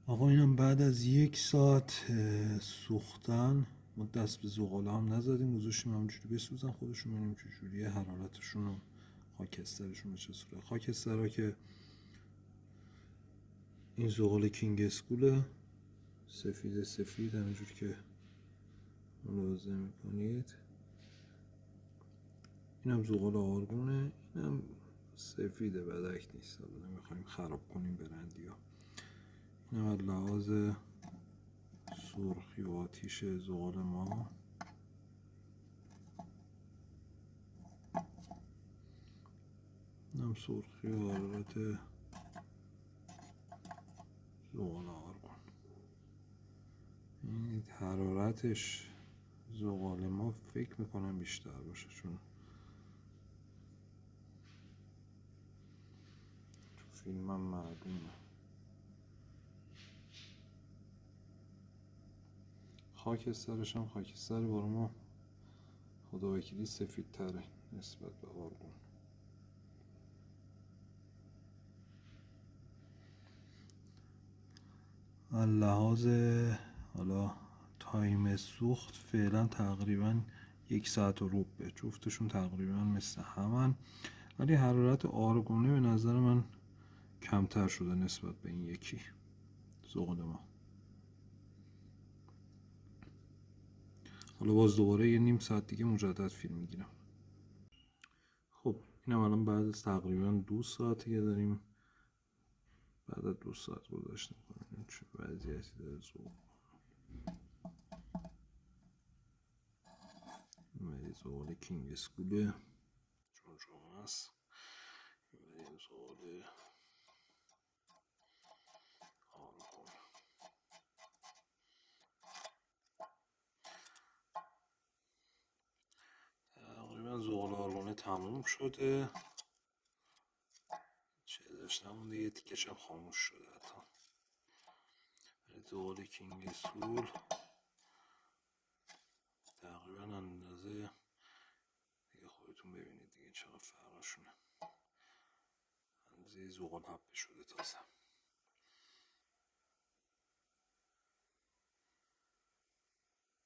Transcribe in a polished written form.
آقا اینم بعد از 1 ساعت سوختن. ما دست به زغاله هم نزدیم، گذاشتیم همونجوری بسوزن خودشون، ببینیم چجوریه حرارتشون و خاکسترشون به چه صورت. خاکسترها که این زغال کینگ اسکوله، سفید سفید همینجور که ملاحظه میکنید. اینم زغال آرگونه، اینم سفیده، بدک نیست، نمیخوایم خراب کنیم برندی ها. اینم از لحاظ سرخی و آتیش زغال ما. اینم سرخی و حرارت زغال آرگون. این حرارتش زغال ما فکر میکنم بیشتر باشه، چون تو فیلم هم معلومه. خاکسترش هم خاکستر بار ما خدا وکیلی سفید تره نسبت به آرگون. لحاظ حالا تایم سوخت فعلا تقریبا 1 ساعت و ربع، جفتشون تقریبا مثل همن، ولی حرارت آرگونه به نظر من کمتر شده نسبت به این یکی زغال ما. حالا باز دوباره یه نیم ساعت دیگه مجدد فیلم میگیرم. خب اینم الان بعد از تقریبا 2 ساعتی که داریم، بعد از 2 ساعت گذاشته کنیم چه وضعیتی داره زغال کینگ اسکوله چون شما هست. این زغال آرگون تقریبا زغال آرگونه تموم شده، چه داشتم دیگه تیکش هم خاموش شده. حتی زغال کینگ اسکول تقریبا اندازه دیگه خودتون ببینید دیگه چقدر فرقشونه، اندازه زغال حبه شده تازه.